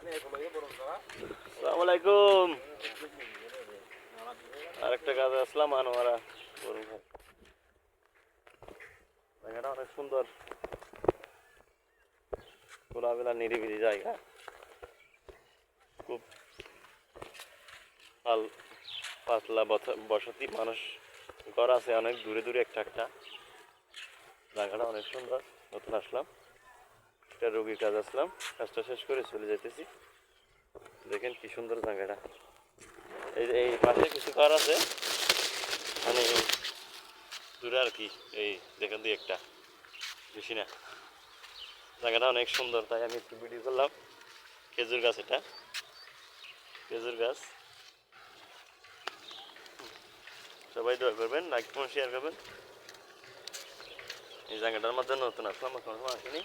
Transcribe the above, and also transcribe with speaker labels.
Speaker 1: আসসালামু আলাইকুম। আরেকটা কাজে আসলাম আনোয়ারা বরুণ ভাই। জায়গাটা অনেক সুন্দর, খোলামেলা নিরিবিলি জায়গা। খুব পাতলা বসতি মানুষ ঘর আছে অনেক দূরে দূরে একটা একটা। জায়গাটা অনেক সুন্দর। নতুন আসলাম, একটা রোগীর কাজ আসলাম, কাজটা শেষ করে চলে যেতেছি। দেখেন কি সুন্দর জায়গাটা। এই পাশে কিছু ঘর আছে, মানে দূরে আর কি। এই দেখেন দুই একটা, বেশি না। জায়গাটা অনেক সুন্দর, তাই আমি একটু ভিডিও করলাম। খেজুর গাছ, এটা খেজুর গাছ। সবাই দোয়া করবেন, লাইক কমেন্ট শেয়ার করবেন। এই জায়গাটার মধ্যে নতুন আসলাম, কখনো আসিনি।